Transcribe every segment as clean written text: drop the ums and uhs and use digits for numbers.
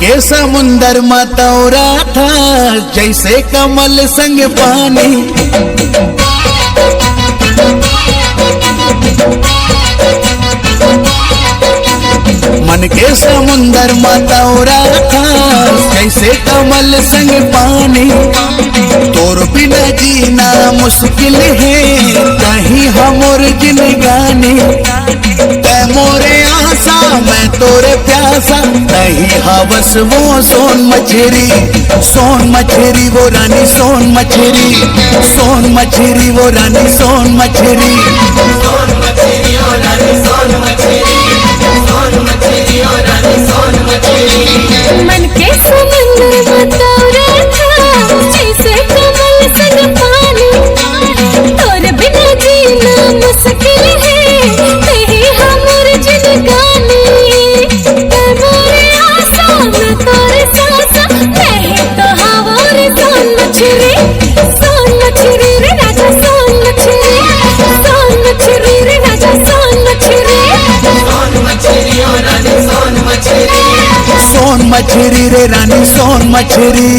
के समुंदर मतौरा था जैसे कमल संग पानी। मन के समुंदर मतौरा था जैसे कमल संग पानी। तोर बिना जीना मुश्किल है कहीं हमोर जिंदगानी। तै मोरे आशा मैं तोरे प्यासा कहीं हवस वो सोन मछरी वो रानी सोन मछरी वो रानी सोन मछरी। मन के समुंदर मतौरा था जैसे कमल संग पानी। तोर बिना जीना मुश्किल है कहीं हमोर जिंदगानी। तै मोरे आशा मैं तोरे सासा मैं तो हवोर सोन मछरी रे राजा सोन मछरी रे राजा सोन मछरी। सोन मछरी रे रानी सोन मछरी।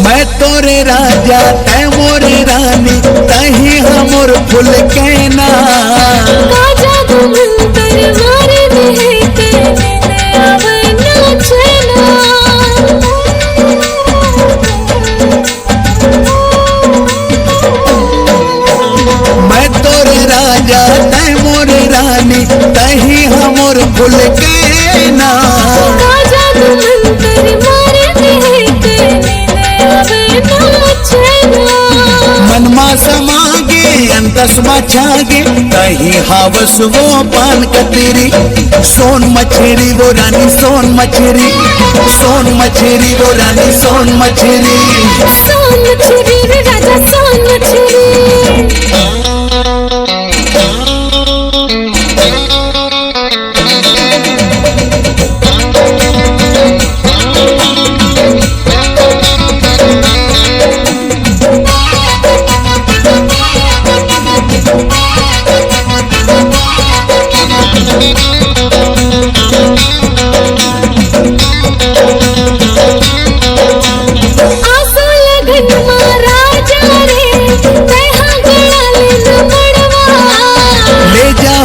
मैं तोरे राजा तै मोरे रानी तही हमोर फूल कहना। काजा घुमंतर मारे बहके मैंने आवे नाचना। मैं तोरे राजा तै मोरे रानी तही हमोर फूल कहना। काजा घुमंतर मारे बहके मैंने आवे नाचना। मनमा समागे अंतसमा छागे कहीं हावस वो पान कतेरी। सोन मछरी वो रानी सोन मछरी वो रानी सोन मछरी। रे राजा सोन मछरी।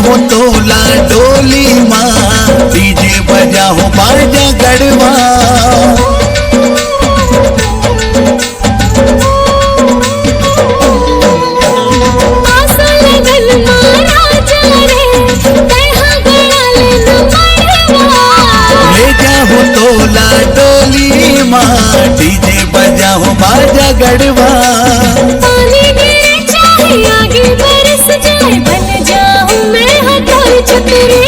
हो तोला डोली माँ डीजे बजा हो बाजा गढ़वा। ले जा हो तोला डोली माँ डीजे बजा हो बाजा गढ़वा। पानी गिरे चाहे आगे बरस जाए बन जाऊं मैं हथौड़ी छतरी।